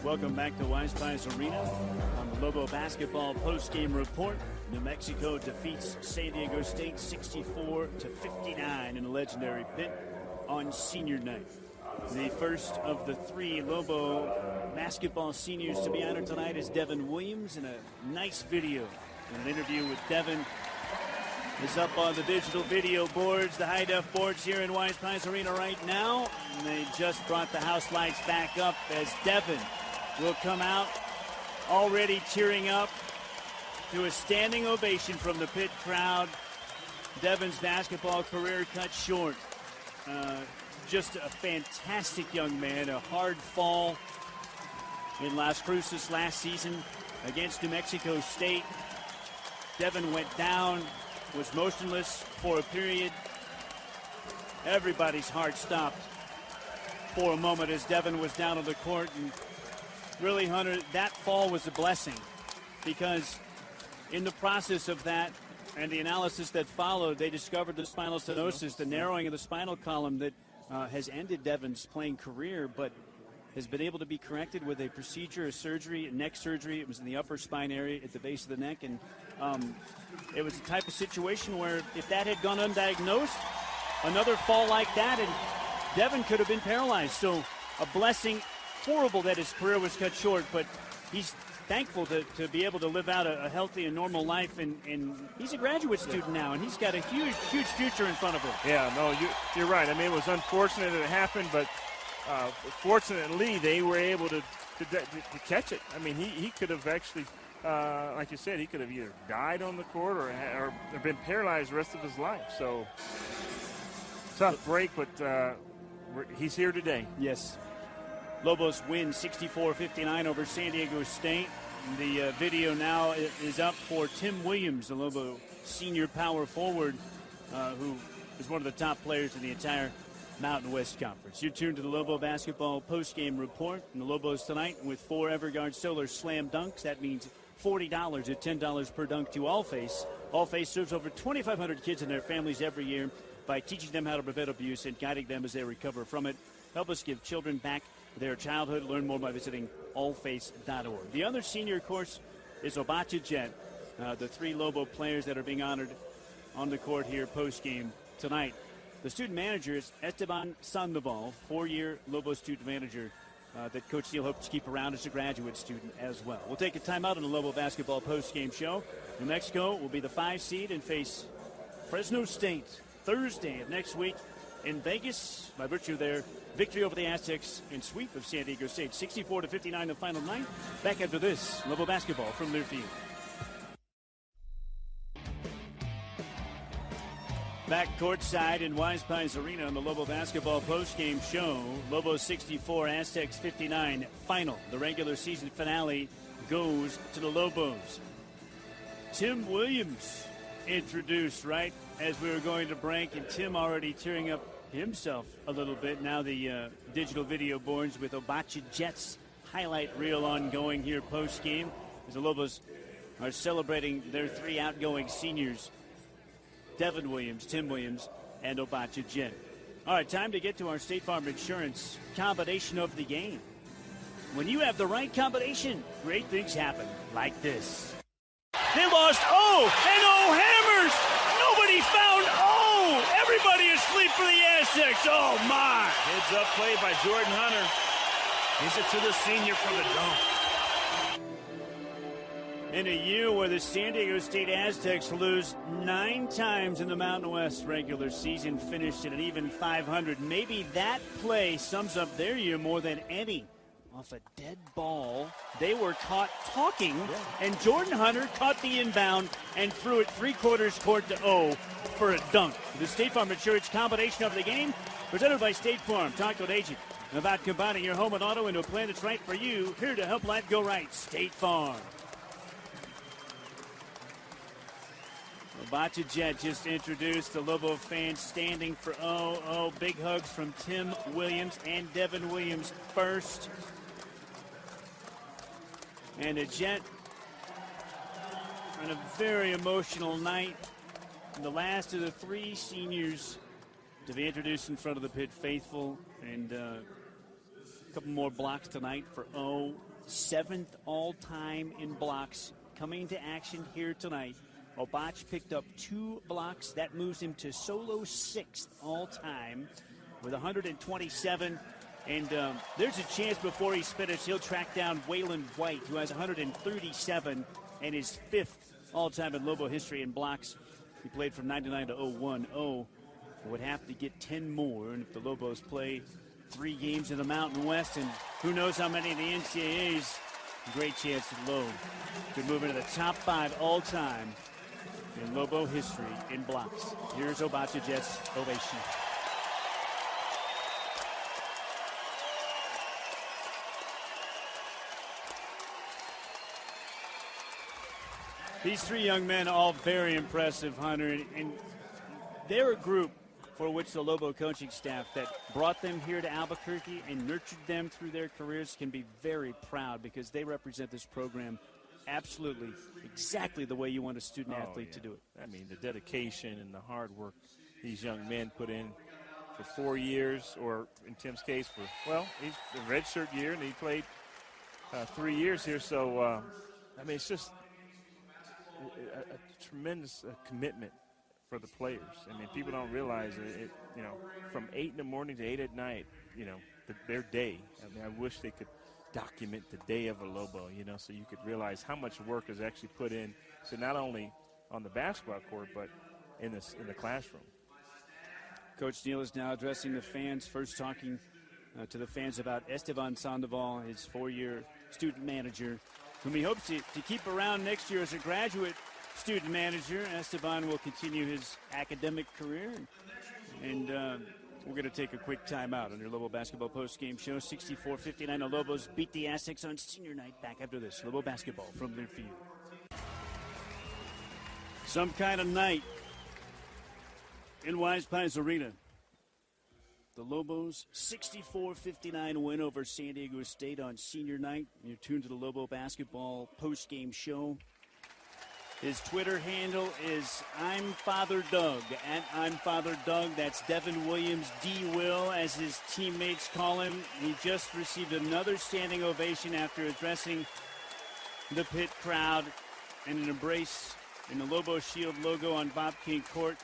Welcome back to Wise Pies Arena on the Lobo basketball post-game report. New Mexico defeats San Diego State 64-59 in a legendary pit on senior night. The first of the three Lobo basketball seniors to be honored tonight is Devin Williams, in a nice video. And an interview with Devin is up on the digital video boards, the high-def boards here in Wise Pies Arena right now. And they just brought the house lights back up as Devin will come out already tearing up to a standing ovation from the pit crowd. Devin's basketball career cut short. Just a fantastic young man, a hard fall in Las Cruces last season against New Mexico State. Devin went down, was motionless for a period. Everybody's heart stopped for a moment as Devin was down on the court. And really, Hunter, that fall was a blessing, because in the process of that and the analysis that followed, they discovered the spinal stenosis, the narrowing of the spinal column that has ended Devin's playing career, but has been able to be corrected with a procedure, a surgery, a neck surgery. It was in the upper spine area at the base of the neck, and it was the type of situation where if that had gone undiagnosed, another fall like that, and Devin could have been paralyzed. So a blessing. Horrible that his career was cut short, but he's thankful to be able to live out a healthy and normal life, and he's a graduate student now, and he's got a huge future in front of him. Yeah, no, you're right. I mean, it was unfortunate that it happened, but fortunately they were able to catch it. I mean, he could have actually, like you said, he could have either died on the court or been paralyzed the rest of his life. So tough break, but he's here today. Yes. Lobos win 64-59 over San Diego State. The video now is up for Tim Williams, the Lobo senior power forward, who is one of the top players in the entire Mountain West Conference. You're tuned to the Lobo basketball postgame report. And the Lobos tonight with 4 Everguard Solar Slam Dunks. That means $40 at $10 per dunk to Allface. Allface serves over 2,500 kids and their families every year by teaching them how to prevent abuse and guiding them as they recover from it. Help us give children back their childhood. Learn more by visiting allface.org. The other senior, of course, is Obacha Jet, the 3 Lobo players that are being honored on the court here post-game tonight. The student manager is Esteban Sandoval, 4-year Lobo student manager that Coach Steele hopes to keep around as a graduate student as well. We'll take a timeout on the Lobo basketball post-game show. New Mexico will be the 5 seed and face Fresno State Thursday of next week in Vegas by virtue of their victory over the Aztecs and sweep of San Diego State. 64-59 the final night. Back after this, Lobo basketball from Learfield. Back courtside in Wise Pies Arena on the Lobo basketball postgame show. Lobos 64, Aztecs 59 final. The regular season finale goes to the Lobos. Tim Williams introduced right as we were going to break, and Tim already tearing up himself a little bit. Now the digital video boards with Obacha Jets highlight reel ongoing here post-game as the Lobos are celebrating their 3 outgoing seniors, Devin Williams, Tim Williams, and Obacha Jet. All right, time to get to our State Farm Insurance combination of the game. When you have the right combination, great things happen like this. They lost O, and O hammers. Nobody found O. Everybody asleep for the Aztecs. Oh, my. Heads up play by Jordan Hunter. Gives it to the senior for the dunk. In a year where the San Diego State Aztecs lose 9 times in the Mountain West regular season, finished at an even 500, maybe that play sums up their year more than any. Off a dead ball, they were caught talking, and Jordan Hunter caught the inbound and threw it 3/4 court to O for a dunk. The State Farm Insurance combination of the game, presented by State Farm. Talk to an agent about combining your home and auto into a plan that's right for you. Here to help life go right, State Farm. Obacha Jet just introduced the Lobo fans standing for O. Oh, big hugs from Tim Williams and Devin Williams first. And a Jet on a very emotional night. The last of the 3 seniors to be introduced in front of the pit faithful. And a couple more blocks tonight for O. 7th all-time in blocks, coming to action here tonight. Obach picked up 2 blocks. That moves him to solo 6th all-time with 127. And there's a chance before he's finished, he'll track down Waylon White, who has 137 and is 5th all-time in Lobo history in blocks. He played from 99 to 01. Would have to get 10 more. And if the Lobos play 3 games in the Mountain West, and who knows how many in the NCAAs, great chance that Lowe could move into the top 5 all-time in Lobo history in blocks. Here's Obach Jets ovation. These 3 young men, all very impressive, Hunter, and they're a group for which the Lobo coaching staff that brought them here to Albuquerque and nurtured them through their careers can be very proud, because they represent this program absolutely exactly the way you want a student-athlete to do it. I mean, the dedication and the hard work these young men put in for 4 years, or in Tim's case, he's a redshirt year, and he played 3 years here. So, it's just a tremendous commitment for the players. I mean, people don't realize it, from 8 in the morning to 8 at night, their day. I mean, I wish they could document the day of a Lobo, so you could realize how much work is actually put in to not only on the basketball court, but in the classroom. Coach Neal is now addressing the fans, first talking to the fans about Esteban Sandoval, his 4-year student manager, whom he hopes to keep around next year as a graduate student manager. Esteban will continue his academic career, and we're going to take a quick timeout on your Lobo basketball post-game show. 64-59, the Lobos beat the Aztecs on senior night. Back after this, Lobo basketball from Learfield. Some kind of night in Wise Pines Arena. The Lobos' 64-59 win over San Diego State on senior night. You're tuned to the Lobo basketball post-game show. His Twitter handle is I'm Father Doug, at I'm Father Doug. That's Devin Williams, D. Will, as his teammates call him. He just received another standing ovation after addressing the pit crowd and an embrace in the Lobo Shield logo on Bob King Court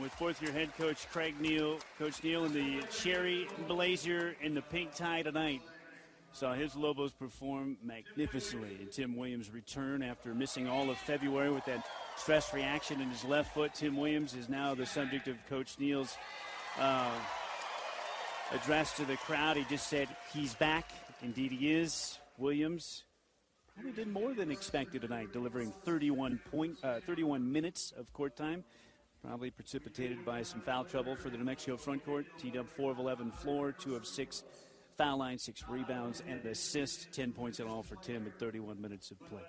with 4th-year head coach Craig Neal. Coach Neal in the cherry blazer and the pink tie tonight saw his Lobos perform magnificently. And Tim Williams' return after missing all of February with that stress reaction in his left foot. Tim Williams is now the subject of Coach Neal's address to the crowd. He just said he's back. Indeed he is. Williams probably did more than expected tonight, delivering 31 minutes of court time. Probably precipitated by some foul trouble for the New Mexico front court. Teed up 4 of 11 floor, 2 of 6 foul line, 6 rebounds, and an assist. 10 points in all for Tim in 31 minutes of play.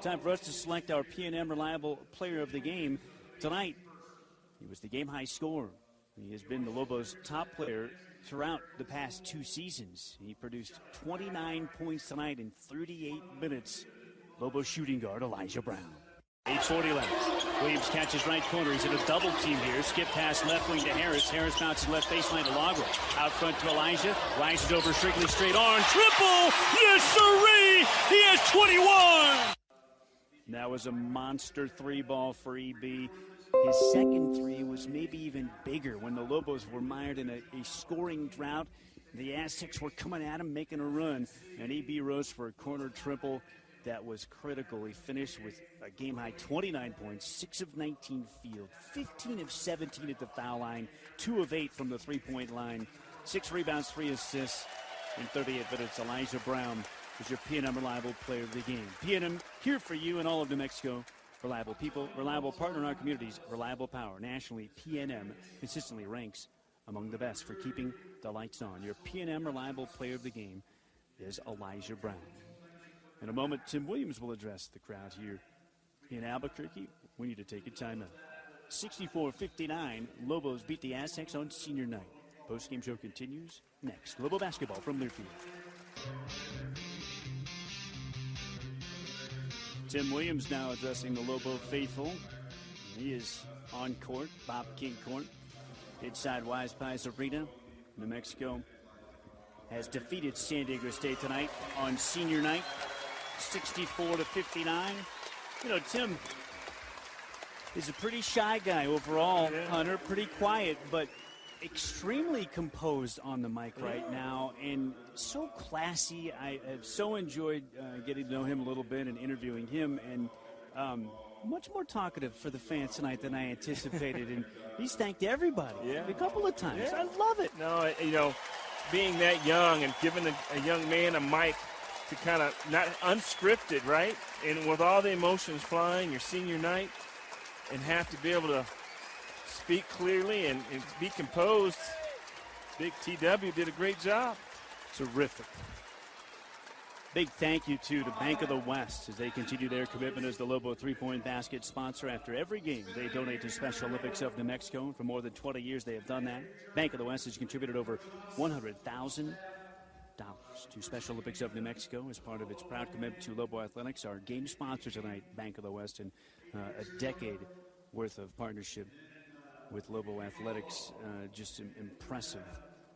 Time for us to select our P&M Reliable Player of the Game. Tonight, he was the game-high scorer. He has been the Lobos' top player throughout the past 2 seasons. He produced 29 points tonight in 38 minutes. Lobos shooting guard Elijah Brown. 8:40 left. Williams catches right corner. He's in a double team here. Skip pass left wing to Harris. Harris bounces left baseline to Logro. Out front to Elijah. Rises over strictly straight arm. Triple! Yes, sirree! He has 21! That was a monster 3-ball for EB. His second 3 was maybe even bigger when the Lobos were mired in a scoring drought. The Aztecs were coming at him, making a run. And EB rose for a corner triple. That was critical. He finished with a game-high 29 points, 6 of 19 field, 15 of 17 at the foul line, 2 of 8 from the three-point line, 6 rebounds, 3 assists in 38 minutes. Elijah Brown is your P&M Reliable Player of the Game. P&M here for you and all of New Mexico. Reliable people, reliable partner in our communities, reliable power. Nationally, P&M consistently ranks among the best for keeping the lights on. Your P&M Reliable Player of the Game is Elijah Brown. In a moment, Tim Williams will address the crowd here in Albuquerque. We need to take a timeout. 64-59, Lobos beat the Aztecs on senior night. Post-game show continues next. Lobo basketball from Learfield. Tim Williams now addressing the Lobo faithful. He is on court, Bob King Court, inside Wise Pines Arena, New Mexico. has defeated San Diego State tonight on senior night, 64-59. You know, Tim is a pretty shy guy overall, Hunter, pretty quiet, but extremely composed on the mic right now and so classy. I have so enjoyed getting to know him a little bit and interviewing him, and much more talkative for the fans tonight than I anticipated. And he's thanked everybody a couple of times. I love it. No, you know, being that young and giving a young man a mic to kind of not unscripted, right? And with all the emotions flying, your senior night, and have to be able to speak clearly and be composed. Big TW did a great job. Terrific. Big thank you to Bank of the West as they continue their commitment as the Lobo three-point basket sponsor. After every game, they donate to Special Olympics of New Mexico. And for more than 20 years, they have done that. Bank of the West has contributed over $100,000 to Special Olympics of New Mexico as part of its proud commitment to Lobo athletics. Our game sponsor tonight, Bank of the West, and a decade worth of partnership with Lobo athletics. Just impressive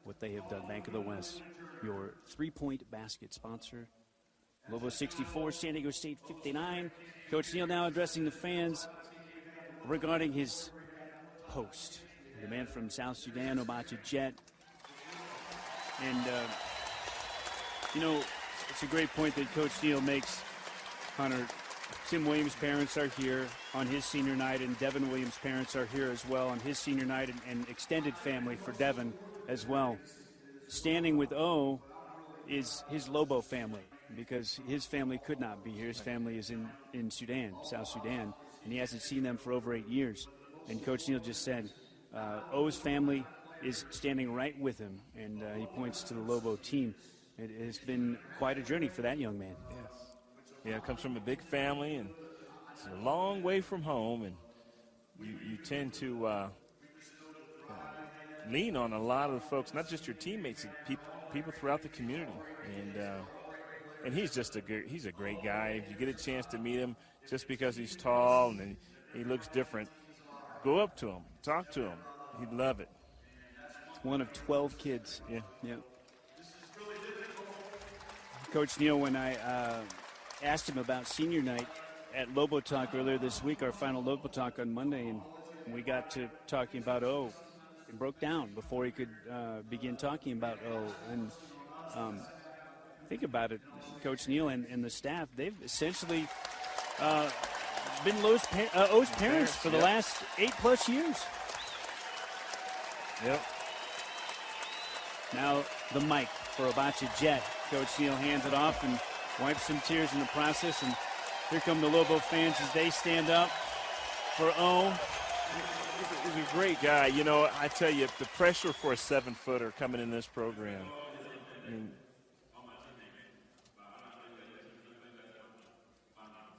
what they have done. Bank of the West, your three-point basket sponsor. Lobo 64, San Diego State 59. Coach Neal now addressing the fans regarding his host, the man from South Sudan, Obacha Jet. And, you know, it's a great point that Coach Neal makes, Hunter. Tim Williams' parents are here on his senior night, and Devin Williams' parents are here as well on his senior night, and extended family for Devin as well. Standing with O is his Lobo family, because his family could not be here. His family is in Sudan, South Sudan, and he hasn't seen them for over 8 years. And Coach Neal just said O's family is standing right with him, and he points to the Lobo team. It has been quite a journey for that young man. Yes. Yeah, it comes from a big family, and it's a long way from home, and you tend to lean on a lot of the folks, not just your teammates, people throughout the community. And he's just he's a great guy. If you get a chance to meet him, just because he's tall and he looks different, go up to him, talk to him. He'd love it. One of 12 kids. Yeah. Coach Neal, when I asked him about senior night at Lobo Talk earlier this week, our final Lobo Talk on Monday, and we got to talking about O. It broke down before he could begin talking about O. And think about it, Coach Neal and the staff, they've essentially been O's parents for the last 8+ years. Yep. Now the mic for Obacha Jet. Coach Neal hands it off and wipes some tears in the process. And here come the Lobo fans as they stand up for O. He's a great guy. You know, I tell you, the pressure for a 7-footer coming in this program. I mean,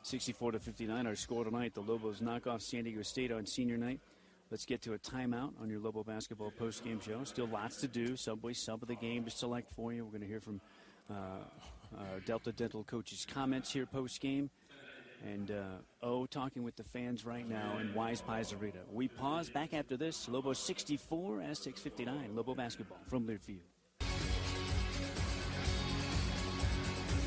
64-59, our score tonight. The Lobos knock off San Diego State on senior night. Let's get to a timeout on your Lobo basketball postgame show. Still lots to do. Subway sub of the game to select for you. We're going to hear from Delta Dental coach's comments here postgame. And O talking with the fans right now in Wise Pies Arena. We pause back after this. Lobo 64, Aztecs 59. Lobo basketball from Learfield.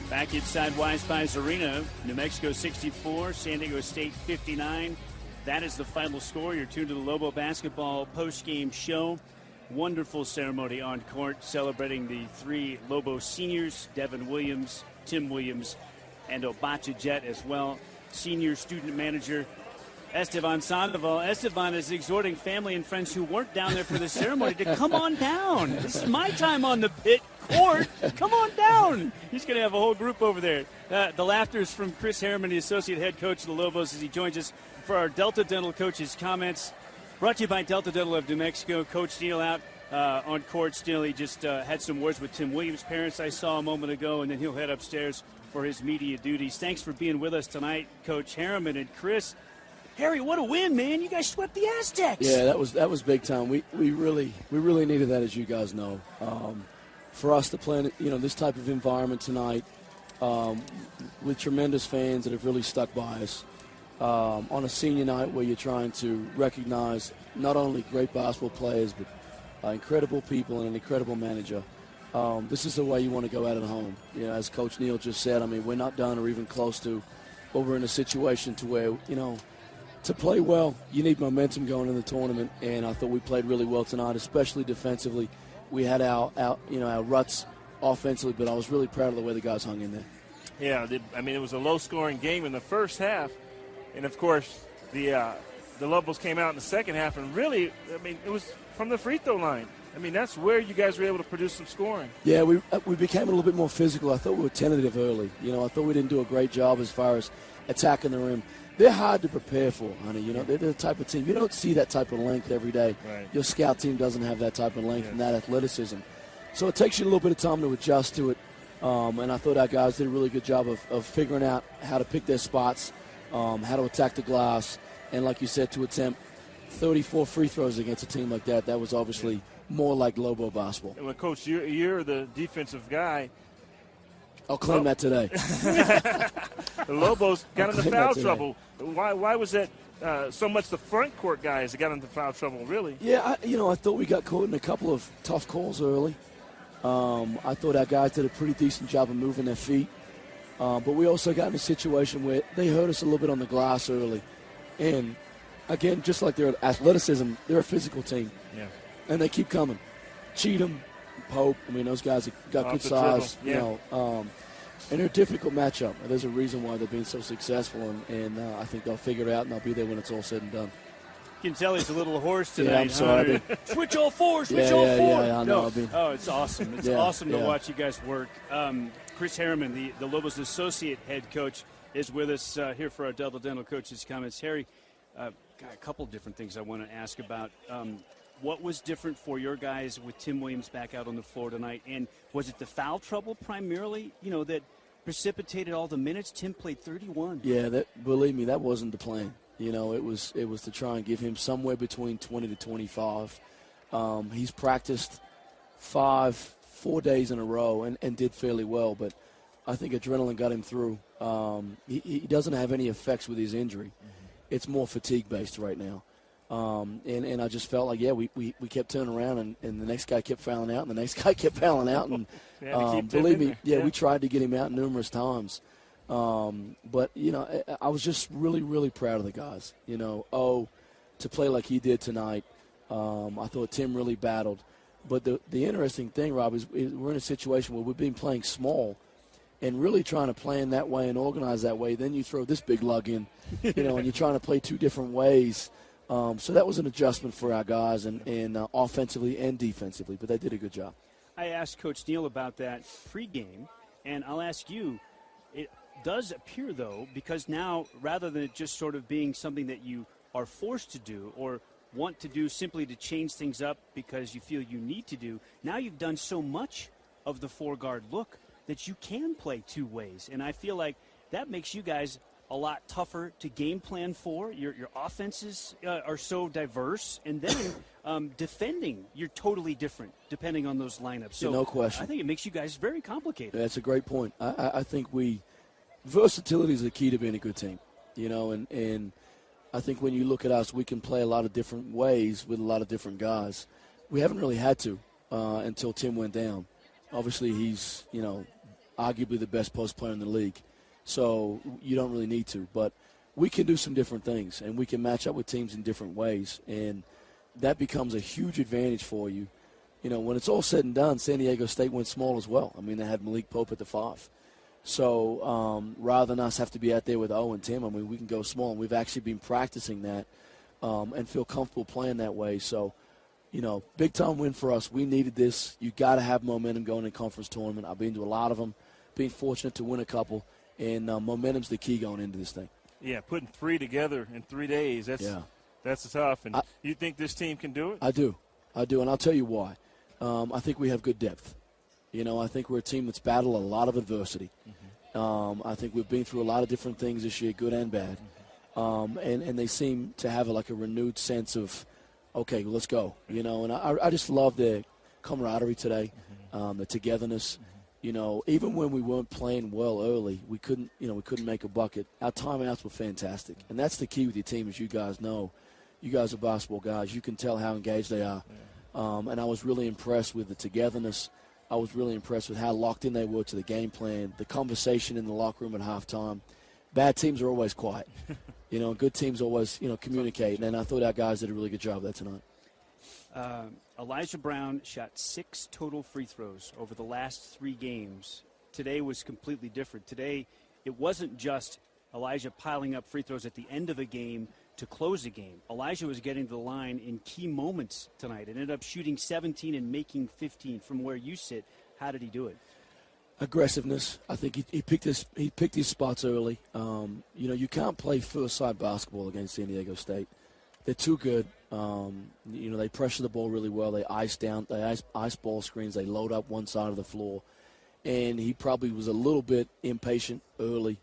Back inside Wise Pies Arena, New Mexico 64, San Diego State 59. That is the final score. You're tuned to the Lobo basketball post-game show. Wonderful ceremony on court celebrating the 3 Lobo seniors, Devin Williams, Tim Williams, and Obacha Jet as well. Senior student manager Esteban Sandoval. Esteban is exhorting family and friends who weren't down there for the ceremony to come on down. This is my time on the pit court. Come on down. He's going to have a whole group over there. The laughter is from Chris Harriman, the associate head coach of the Lobos, as he joins us for our Delta Dental coach's comments. Brought to you by Delta Dental of New Mexico. Coach Neal out on court still. He just had some words with Tim Williams' parents I saw a moment ago, and then he'll head upstairs for his media duties. Thanks for being with us tonight, Coach Harriman and Chris. Harry, what a win, man. You guys swept the Aztecs. Yeah, that was big time. We really needed that, as you guys know. For us to play in, this type of environment tonight with tremendous fans that have really stuck by us on a senior night where you're trying to recognize not only great basketball players but incredible people and an incredible manager. this is the way you want to go out at home. You know, as Coach Neal just said, I mean, we're not done or even close to, but we're in a situation to where, you know, to play well, you need momentum going in the tournament, and I thought we played really well tonight, especially defensively. We had our ruts offensively, but I was really proud of the way the guys hung in there. Yeah, I mean, it was a low-scoring game in the first half, and, of course, the Lobos came out in the second half, and really, I mean, it was from the free throw line. I mean, that's where you guys were able to produce some scoring. Yeah, we became a little bit more physical. I thought we were tentative early. You know, I thought we didn't do a great job as far as attacking the rim. They're hard to prepare for, honey. You know, they're the type of team. You don't see that type of length every day. Right. Your scout team doesn't have that type of length and that athleticism. So it takes you a little bit of time to adjust to it. And I thought our guys did a really good job of figuring out how to pick their spots, how to attack the glass, and like you said, to attempt 34 free throws against a team like that. That was obviously more like Lobo basketball. And when, Coach, you're the defensive guy. I'll claim that today. The Lobos got into foul trouble. Why was that so much the front court guys that got into foul trouble, really? Yeah, I thought we got caught in a couple of tough calls early. I thought our guys did a pretty decent job of moving their feet. But we also got in a situation where they hurt us a little bit on the glass early. And, again, just like their athleticism, they're a physical team. Yeah. And they keep coming. Cheatham, Pope, I mean, those guys have got good size. Yeah. You know, and they're a difficult matchup. There's a reason why they've been so successful, and I think they'll figure it out, and they'll be there when it's all said and done. You can tell he's a little hoarse tonight. Yeah, I'm sorry. Switch all four, switch all four. Yeah, I know. Oh, it's awesome. It's awesome to watch you guys work. Chris Harriman, the Lobos associate head coach, is with us here for our Delta Dental Coaches Comments. Harry, got a couple of different things I want to ask about. What was different for your guys with Tim Williams back out on the floor tonight? And was it the foul trouble primarily, that precipitated all the minutes? Tim played 31. Yeah, believe me, that wasn't the plan. It was to try and give him somewhere between 20 to 25. He's practiced 4 days in a row and did fairly well, but I think adrenaline got him through. He doesn't have any effects with his injury. Mm-hmm. It's more fatigue-based right now. And I just felt like, we kept turning around, and the next guy kept fouling out, and the next guy kept fouling out. And believe me, we tried to get him out numerous times. But, I was just really, really proud of the guys. To play like he did tonight, I thought Tim really battled. But the interesting thing, Rob, is we're in a situation where we've been playing small and really trying to plan that way and organize that way. Then you throw this big lug in, and you're trying to play two different ways. So that was an adjustment for our guys, and offensively and defensively, but they did a good job. I asked Coach Neal about that pregame, and I'll ask you, it does appear, though, because now rather than it just sort of being something that you are forced to do or want to do simply to change things up because you feel you need to do, now you've done so much of the four-guard look that you can play two ways. And I feel like that makes you guys a lot tougher to game plan for. Your offenses are so diverse. And then defending, you're totally different depending on those lineups. So no question. I think it makes you guys very complicated. That's a great point. I think versatility is the key to being a good team. And I think when you look at us, we can play a lot of different ways with a lot of different guys. We haven't really had to until Tim went down. Obviously, he's, arguably the best post player in the league. So you don't really need to. But we can do some different things, and we can match up with teams in different ways. And that becomes a huge advantage for you. When it's all said and done, San Diego State went small as well. I mean, they had Malik Pope at the 5. So rather than us have to be out there with O and Tim, I mean, we can go small. And we've actually been practicing that and feel comfortable playing that way. So, big-time win for us. We needed this. You got to have momentum going in conference tournament. I've been to a lot of them, being fortunate to win a couple. And momentum's the key going into this thing. Yeah, putting 3 together in 3 days, that's tough. And you think this team can do it? I do, and I'll tell you why. I think we have good depth. I think we're a team that's battled a lot of adversity. Mm-hmm. I think we've been through a lot of different things this year, good and bad. Mm-hmm. And they seem to have a renewed sense of, okay, let's go. And I just love their camaraderie today, the togetherness. Mm-hmm. Even when we weren't playing well early, we couldn't make a bucket. Our timeouts were fantastic, and that's the key with your team, as you guys know. You guys are basketball guys. You can tell how engaged they are, and I was really impressed with the togetherness, I was really impressed with how locked in they were to the game plan, the conversation in the locker room at halftime. Bad teams are always quiet. Good teams always, communicate. And I thought our guys did a really good job of that tonight. Elijah Brown shot 6 total free throws over the last 3 games. Today was completely different. Today, it wasn't just Elijah piling up free throws at the end of a game to close a game. Elijah was getting to the line in key moments tonight. Ended up shooting 17 and making 15 from where you sit. How did he do it? Aggressiveness. I think he picked his spots early. You can't play first-side basketball against San Diego State. They're too good. They pressure the ball really well. They ice ball screens. They load up one side of the floor. And he probably was a little bit impatient early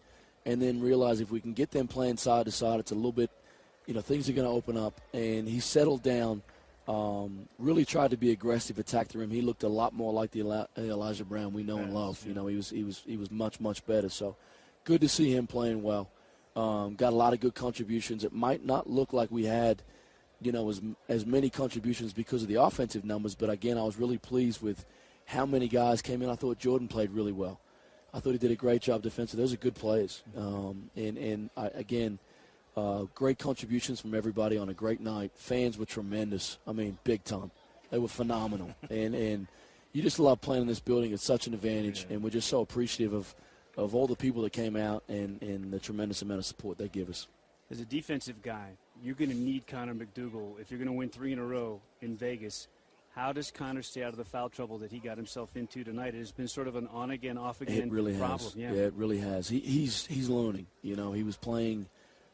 and then realized if we can get them playing side to side, it's a little bit, things are going to open up. And he settled down, really tried to be aggressive, attack the rim. He looked a lot more like the Elijah Brown we know and love. He was much, much better. So good to see him playing well. Got a lot of good contributions. It might not look like we had, as many contributions because of the offensive numbers, but again, I was really pleased with how many guys came in. I thought Jordan played really well. I thought he did a great job defensively. Those are good plays. Great contributions from everybody on a great night. Fans were tremendous. I mean, big time. They were phenomenal. and you just love playing in this building. It's such an advantage, and we're just so appreciative of all the people that came out and the tremendous amount of support they give us. As a defensive guy, you're going to need Connor McDougal if you're going to win 3 in a row in Vegas. How does Connor stay out of the foul trouble that he got himself into tonight? It has been sort of an on-again, off-again problem. It really has. Yeah, it really has. He's learning. He was playing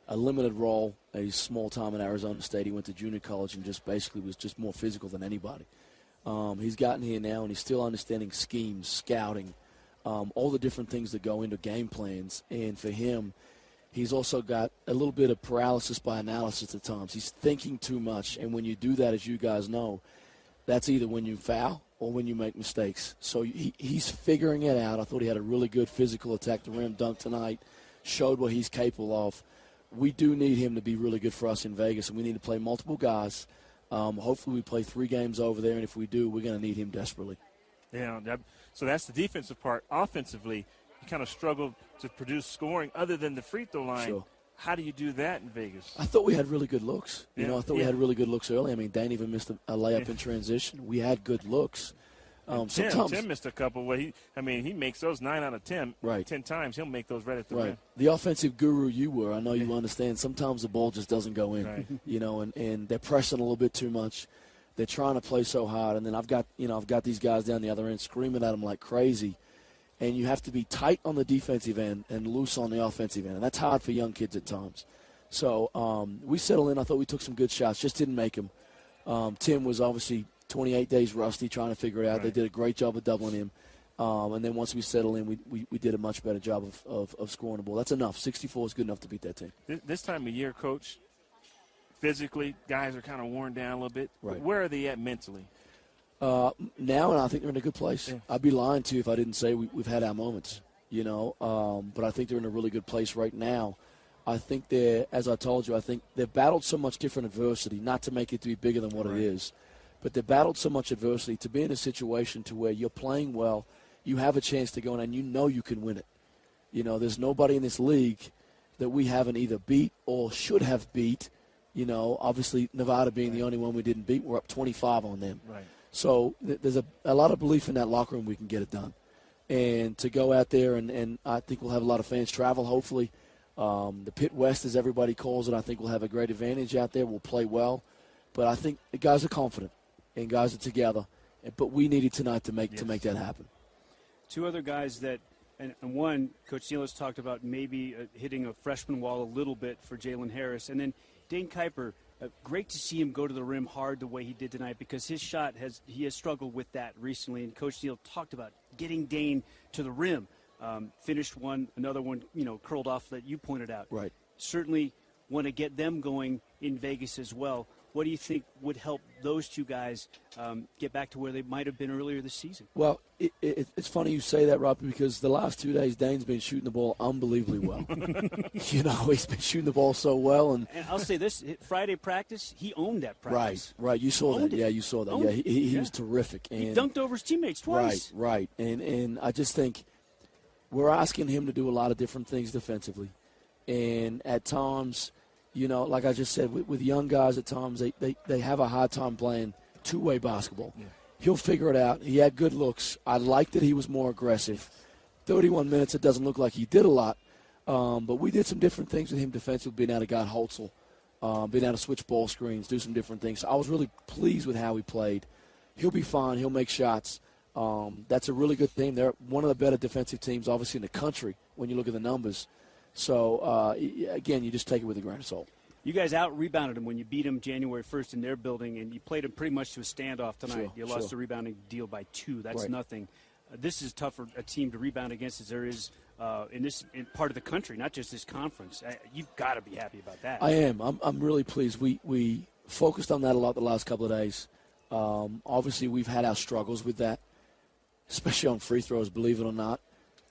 a limited role at his small time in Arizona State. He went to junior college and just basically was just more physical than anybody. He's gotten here now, and he's still understanding schemes, scouting, all the different things that go into game plans. And for him, he's also got a little bit of paralysis by analysis at times. He's thinking too much, and when you do that, as you guys know, that's either when you foul or when you make mistakes. So he's figuring it out. I thought he had a really good physical attack the rim dunk tonight, showed what he's capable of. We do need him to be really good for us in Vegas, and we need to play multiple guys. Hopefully we play 3 games over there, and if we do, we're going to need him desperately. Yeah, so that's the defensive part. Offensively, you kind of struggled to produce scoring other than the free throw line. Sure. How do you do that in Vegas? I thought we had really good looks. I thought we had really good looks early. I mean, Dane even missed a layup in transition. We had good looks. Tim missed a couple. He makes those 9 out of 10. Right. 10 times he'll make those right at the rim. The offensive guru you were, I know you understand. Sometimes the ball just doesn't go in. Right. And they're pressing a little bit too much. They're trying to play so hard, and then I've got these guys down the other end screaming at them like crazy. And you have to be tight on the defensive end and loose on the offensive end, and that's hard for young kids at times. So we settled in. I thought we took some good shots, just didn't make them. Tim was obviously 28 days rusty, trying to figure it out. Right. They did a great job of doubling him. And then once we settled in, we did a much better job of scoring the ball. That's enough. 64 is good enough to beat that team. This time of year, Coach, physically, guys are kind of worn down a little bit. Right. Where are they at mentally? Now, and I think they're in a good place. Yeah. I'd be lying to you if I didn't say we've had our moments, but I think they're in a really good place right now. I think as I told you, I think they've battled so much different adversity, not to make it to be bigger than what it is, but they've battled so much adversity to be in a situation to where you're playing well, you have a chance to go in, and you can win it. There's nobody in this league that we haven't either beat or should have beat. Obviously Nevada being the only one we didn't beat, we're up 25 on them. Right. So there's a lot of belief in that locker room we can get it done. And to go out there, and I think we'll have a lot of fans travel, hopefully. The Pit West, as everybody calls it, I think we'll have a great advantage out there. We'll play well. But I think the guys are confident, and guys are together. But we needed tonight to make that happen. 2 other guys that, and one, Coach Neal has talked about maybe hitting a freshman wall a little bit for Jalen Harris. And then Dane Kuiper, great to see him go to the rim hard the way he did tonight, because his shot he has struggled with that recently. And Coach Neal talked about getting Dane to the rim. Finished one, another one, curled off that you pointed out. Right. Certainly want to get them going in Vegas as well. What do you think would help those two guys get back to where they might have been earlier this season? Well, it's funny you say that, Robbie, because the last 2 days, Dane's been shooting the ball unbelievably well. He's been shooting the ball so well. And I'll say this, Friday practice, he owned that practice. Right. You saw that. Yeah, you saw that. Yeah, he was terrific. And he dunked over his teammates twice. Right. And I just think we're asking him to do a lot of different things defensively. And at times, like I just said, with young guys at times, they have a hard time playing two-way basketball. Yeah. He'll figure it out. He had good looks. I liked that he was more aggressive. 31 minutes, it doesn't look like he did a lot. But we did some different things with him defensively, being able to guard Holtzel, being able to switch ball screens, do some different things. So I was really pleased with how he played. He'll be fine. He'll make shots. That's a really good team. They're one of the better defensive teams, obviously, in the country when you look at the numbers. So, again, you just take it with a grain of salt. You guys out-rebounded them when you beat them January 1st in their building, and you played them pretty much to a standoff tonight. You lost the rebounding deal by 2. That's nothing. This is tougher a team to rebound against as there is in part of the country, not just this conference. You've got to be happy about that. I am. I'm really pleased. We focused on that a lot the last couple of days. Obviously, we've had our struggles with that, especially on free throws, believe it or not.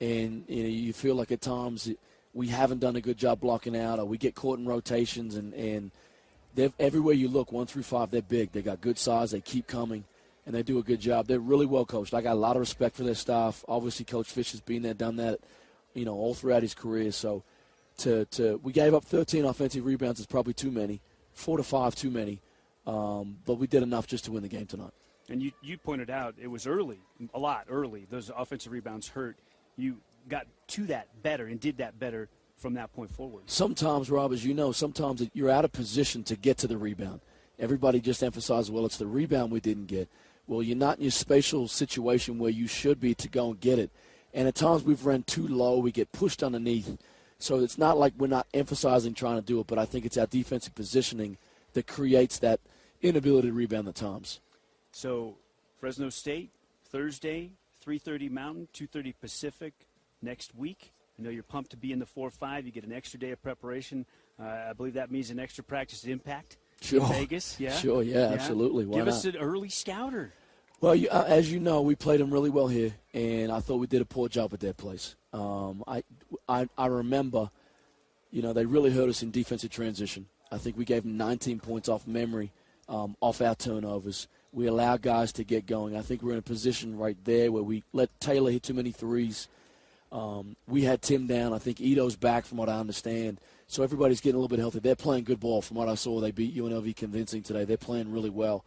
And you feel like at times we haven't done a good job blocking out, or we get caught in rotations, and everywhere you look, 1 through 5, they're big. They got good size. They keep coming, and they do a good job. They're really well coached. I got a lot of respect for their staff. Obviously, Coach Fish has been there, done that, all throughout his career. So we gave up 13 offensive rebounds. It's probably too many. 4 to 5 too many. But we did enough just to win the game tonight. And you pointed out it was early, a lot early. Those offensive rebounds hurt. You got to that better and did that better from that point forward. Sometimes, Rob, as you know, sometimes you're out of position to get to the rebound. Everybody just emphasizes, well, it's the rebound we didn't get. Well, you're not in your spatial situation where you should be to go and get it. And at times we've run too low. We get pushed underneath. So it's not like we're not emphasizing trying to do it, but I think it's our defensive positioning that creates that inability to rebound at times. So Fresno State, Thursday, 3:30 Mountain, 2:30 Pacific next week. I know you're pumped to be in the 4-5. You get an extra day of preparation. I believe that means an extra practice at Impact in Vegas. Yeah? Sure, yeah, absolutely. Why Give not? us an early scouter. Well, as you know, we played them really well here, and I thought we did a poor job at that place. I remember, they really hurt us in defensive transition. I think we gave them 19 points off memory, off our turnovers. We allowed guys to get going. I think we're in a position right there where we let Taylor hit too many threes. We had Tim down. I think Ito's back from what I understand. So everybody's getting a little bit healthy. They're playing good ball from what I saw. They beat UNLV convincing today. They're playing really well.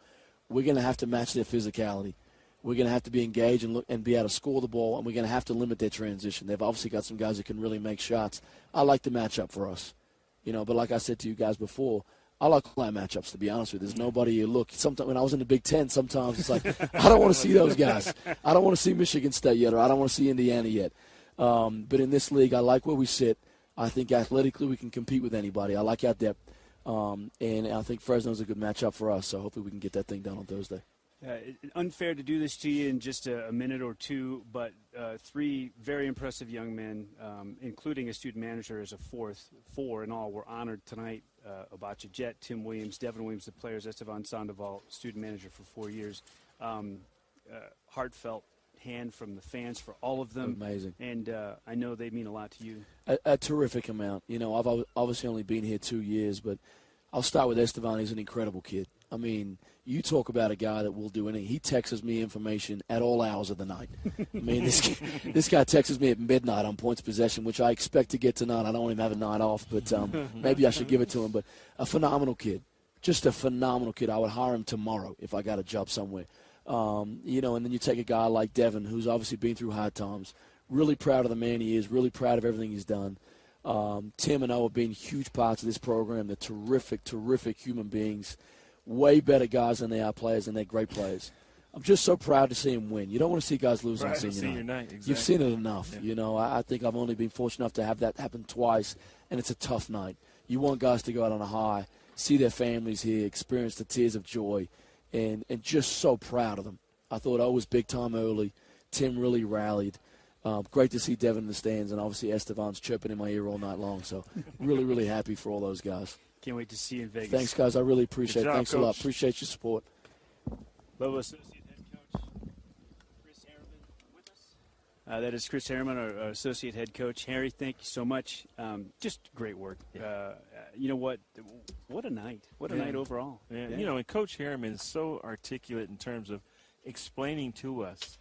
We're going to have to match their physicality. We're going to have to be engaged and be able to score the ball, and we're going to have to limit their transition. They've obviously got some guys that can really make shots. I like the matchup for us. But like I said to you guys before, I like all our matchups, to be honest with you. There's nobody you look. Sometimes when I was in the Big Ten, sometimes it's like, I don't want to see those guys. I don't want to see Michigan State yet, or I don't want to see Indiana yet. But in this league, I like where we sit. I think athletically we can compete with anybody. I like our depth. And I think Fresno's a good matchup for us, so hopefully we can get that thing done on Thursday. Unfair to do this to you in just a minute or two, but 3 very impressive young men, including a student manager as a fourth. 4 in all were honored tonight. Abacha Jet, Tim Williams, Devin Williams, the players, Estevan Sandoval, student manager for 4 years. Heartfelt hand from the fans for all of them. Amazing. And I know they mean a lot to you. A terrific amount. I've obviously only been here 2 years, but I'll start with Estevan. He's an incredible kid. I mean, you talk about a guy that will do anything. He texts me information at all hours of the night. I mean, this guy texts me at midnight on points possession, which I expect to get tonight. I don't even have a night off, but maybe I should give it to him. But a phenomenal kid. Just a phenomenal kid. I would hire him tomorrow if I got a job somewhere. And then you take a guy like Devin, who's obviously been through hard times. Really proud of the man he is. Really proud of everything he's done. Tim and I have been huge parts of this program. They're terrific, terrific human beings. Way better guys than they are players, and they're great players. I'm just so proud to see them win. You don't want to see guys lose on senior night. Exactly. You've seen it enough. Yeah. I think I've only been fortunate enough to have that happen twice, and it's a tough night. You want guys to go out on a high, see their families here, experience the tears of joy, and just so proud of them. I thought I was big time early. Tim really rallied. Great to see Devin in the stands, and obviously Estevan's chirping in my ear all night long. So really, really happy for all those guys. Can't wait to see you in Vegas. Thanks, guys. I really appreciate it. job, Thanks a lot. Coach. Appreciate your support. Lobo Associate Head Coach Chris Harriman with us. That is Chris Harriman, our Associate Head Coach. Harry, thank you so much. Just great work. You know what? What a night. What a night overall. Yeah. You know, and Coach Harriman is so articulate in terms of explaining to us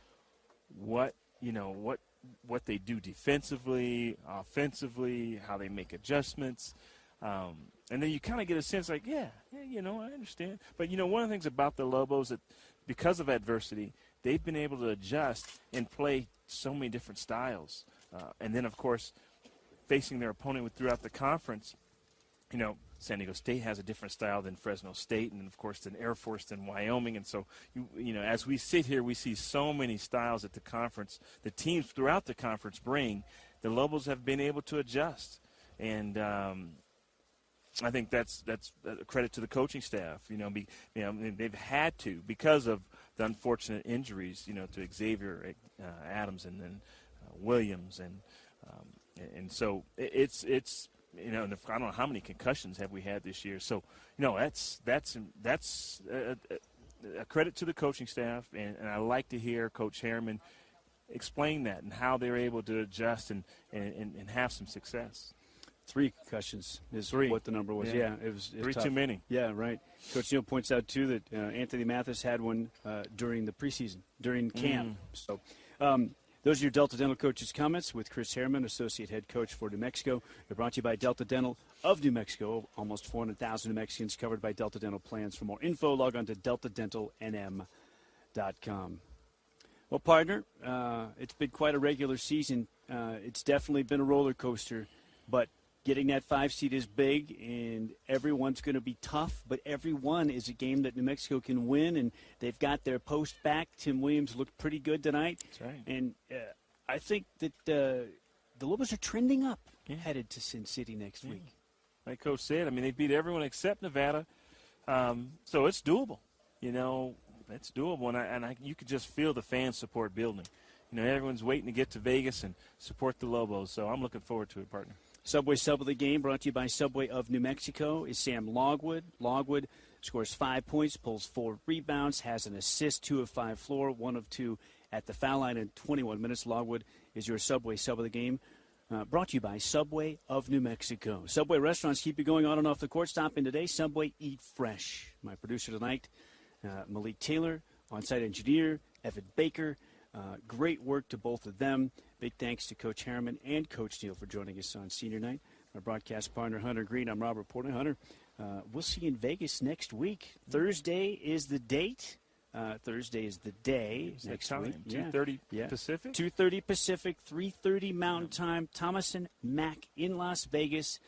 what they do defensively, offensively, how they make adjustments. And then you kind of get a sense like, I understand. But, one of the things about the Lobos that because of adversity, they've been able to adjust and play so many different styles. And then, of course, facing their opponent throughout the conference, San Diego State has a different style than Fresno State and, of course, than Air Force, than Wyoming. And so, as we sit here, we see so many styles that the teams throughout the conference bring. The Lobos have been able to adjust. And I think that's a credit to the coaching staff. They've had to because of the unfortunate injuries, to Xavier Adams and then Williams. And so it's and I don't know how many concussions have we had this year. So, that's a credit to the coaching staff, and I like to hear Coach Harriman explain that and how they're able to adjust and have some success. 3 concussions is what the number was. Yeah, it was 3 tough. too many. Yeah, right. Coach Neal points out, too, that Anthony Mathis had one during the preseason, during camp. So those are your Delta Dental coaches' comments with Chris Harriman, Associate Head Coach for New Mexico. They're brought to you by Delta Dental of New Mexico. Almost 400,000 New Mexicans covered by Delta Dental plans. For more info, log on to deltadentalnm.com. Well, partner, it's been quite a regular season. It's definitely been a roller coaster, but getting that 5 seed is big, and everyone's going to be tough, but everyone is a game that New Mexico can win, and they've got their post back. Tim Williams looked pretty good tonight. That's right. And I think that the Lobos are trending up headed to Sin City next week. Like Coach said, they beat everyone except Nevada, so it's doable. It's doable, and you could just feel the fan support building. Everyone's waiting to get to Vegas and support the Lobos, so I'm looking forward to it, partner. Subway Sub of the Game brought to you by Subway of New Mexico is Sam Logwood. Logwood scores 5 points, pulls 4 rebounds, has an assist, 2 of 5 floor, 1 of 2 at the foul line in 21 minutes. Logwood is your Subway Sub of the Game. Brought to you by Subway of New Mexico. Subway restaurants keep you going on and off the court. Stop in today. Subway, eat fresh. My producer tonight, Malik Taylor, on-site engineer, Evan Baker. Great work to both of them. Big thanks to Coach Harriman and Coach Neal for joining us on Senior Night. My broadcast partner, Hunter Green. I'm Robert Porter. Hunter, we'll see you in Vegas next week. Thursday is the date. Thursday is the day next week. 2:30 Pacific? 2:30 Pacific, 3:30 Mountain Time. Thomas and Mack in Las Vegas.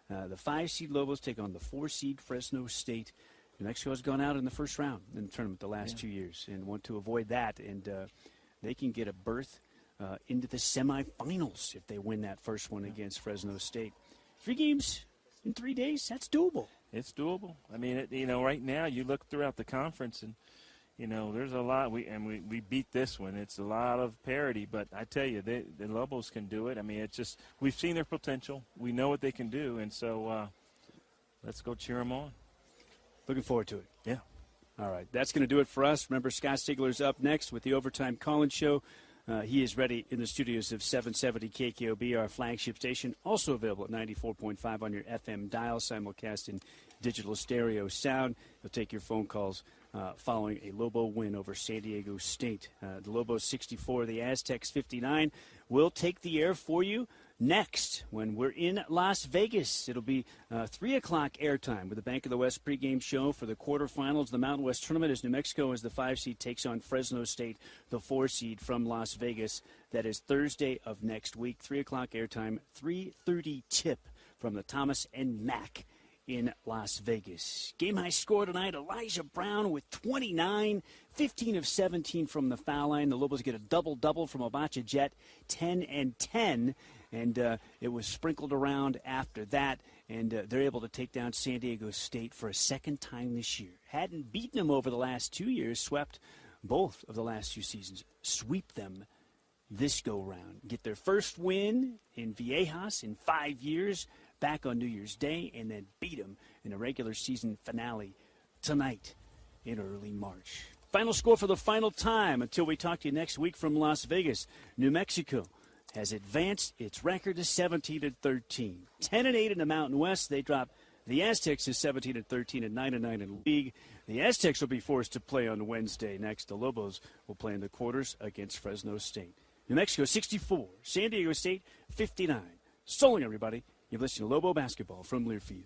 The 5-seed Lobos take on the 4-seed Fresno State. New Mexico has gone out in the first round in the tournament the last 2 years and want to avoid that. And they can get a berth into the semifinals if they win that first one against Fresno State. 3 games in 3 days, that's doable. It's doable. Right now you look throughout the conference and, there's a lot. We beat this one. It's a lot of parity, but I tell you, the Lobos can do it. It's just we've seen their potential. We know what they can do, and so let's go cheer them on. Looking forward to it. Yeah. All right, that's going to do it for us. Remember, Scott Stigler's up next with the Overtime Call-In Show. He is ready in the studios of 770 KKOB, our flagship station, also available at 94.5 on your FM dial, simulcast in digital stereo sound. He'll take your phone calls following a Lobo win over San Diego State. The Lobos 64, the Aztecs 59. We'll take the air for you next when we're in Las Vegas. It'll be 3 o'clock airtime with the Bank of the West pregame show for the quarterfinals of the Mountain West Tournament as New Mexico as the 5-seed takes on Fresno State, the 4-seed from Las Vegas. That is Thursday of next week, 3 o'clock airtime, 3:30 tip from the Thomas and Mack in Las Vegas. Game high score tonight, Elijah Brown with 29, 15 of 17 from the foul line. The Lobos get a double-double from Obacha Jet, 10 and 10. And it was sprinkled around after that, and they're able to take down San Diego State for a second time this year. Hadn't beaten them over the last 2 years, swept both of the last 2 seasons. Sweep them this go-round. Get their first win in Viejas in 5 years. back on New Year's Day and then beat them in a regular season finale tonight in early March. Final score for the final time until we talk to you next week from Las Vegas. New Mexico has advanced its record to 17-13. 10-8 in the Mountain West. They drop the Aztecs to 17-13 and 9-9 in the league. The Aztecs will be forced to play on Wednesday. Next, the Lobos will play in the quarters against Fresno State. New Mexico 64, San Diego State 59. So long, everybody. You're listening to Lobo Basketball from Learfield.